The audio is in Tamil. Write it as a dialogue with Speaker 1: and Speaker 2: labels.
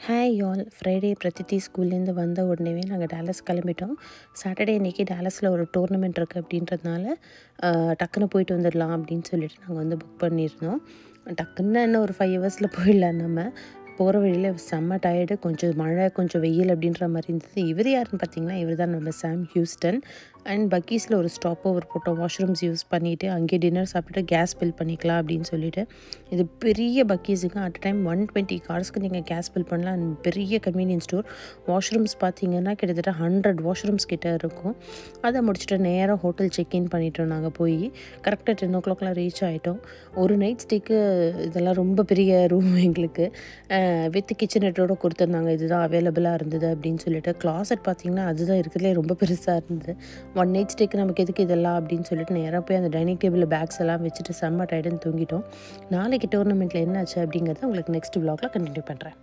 Speaker 1: ஹாய் யால் ஃப்ரைடே பிரதித்தி ஸ்கூல்லேருந்து வந்த உடனேவே நாங்கள் டேலஸ் கிளம்பிட்டோம். சாட்டர்டே அன்றைக்கி டேலஸில் ஒரு டோர்னமெண்ட் இருக்குது அப்படின்றதுனால டக்குன்னு போயிட்டு வந்துடலாம் அப்படின்னு சொல்லிட்டு நாங்கள் வந்து புக் பண்ணியிருந்தோம். டக்குன்னு என்ன ஒரு 5 ஹவர்ஸில் போயிடலாம். நம்ம போகிற வழியில் செம்ம டயர்டு, கொஞ்சம் மழை கொஞ்சம் வெயில் அப்படின்ற மாதிரி இருந்தது. இவர் யாருன்னு பார்த்தீங்கன்னா, இவர் தான் நம்ம சாம் ஹியூஸ்டன். அண்ட் பக்கீஸில் ஒரு ஸ்டாப் ஓவர் போட்டோம். வாஷ்ரூம்ஸ் யூஸ் பண்ணிவிட்டு அங்கேயே டின்னர் சாப்பிட்டுட்டு கேஸ் ஃபில் பண்ணிக்கலாம் அப்படின்னு சொல்லிட்டு. இது பெரிய பக்கீஸுக்கு அட் டைம் 120 கார்ஸ்க்கு நீங்கள் கேஸ் ஃபில் பண்ணலாம். அண்ட் பெரிய கன்வீனியன்ஸ் ஸ்டோர். வாஷ்ரூம்ஸ் பார்த்தீங்கன்னா கிட்டத்தட்ட 100 வாஷ்ரூம்ஸ் கிட்ட இருக்கும். அதை முடிச்சுட்டு நேராக ஹோட்டல் செக்இன் பண்ணிட்டோம். நாங்கள் போய் கரெக்டாக 10 o'clockலாம் ரீச் ஆகிட்டோம். ஒரு நைட் ஸ்டேக்கு இதெல்லாம் ரொம்ப பெரிய ரூம் எங்களுக்கு வித் கிச்சனட்டோடு கொடுத்துருந்தாங்க. இதுதான் அவைலபிளாக இருந்தது அப்படின்னு சொல்லிட்டு. கிளாசட் பார்த்திங்கன்னா அதுதான் இருக்கிறதுலே ரொம்ப பெருசாக இருந்தது. 1 நைட் ஸ்டேக்கு நமக்கு எதுக்கு இதெல்லாம் அப்படின்னு சொல்லிட்டு நேராக போய் அந்த டைனிங் டேபிளில் பேக்ஸ் எல்லாம் வச்சுட்டு செம்ம டயர்டுன்னு தூங்கிட்டோம். நாளைக்கு டோர்னமெண்ட்டில் என்ன ஆச்சு அப்படிங்கிறத உங்களுக்கு நெக்ஸ்ட் vlogல கண்டினியூ பண்ணுறேன்.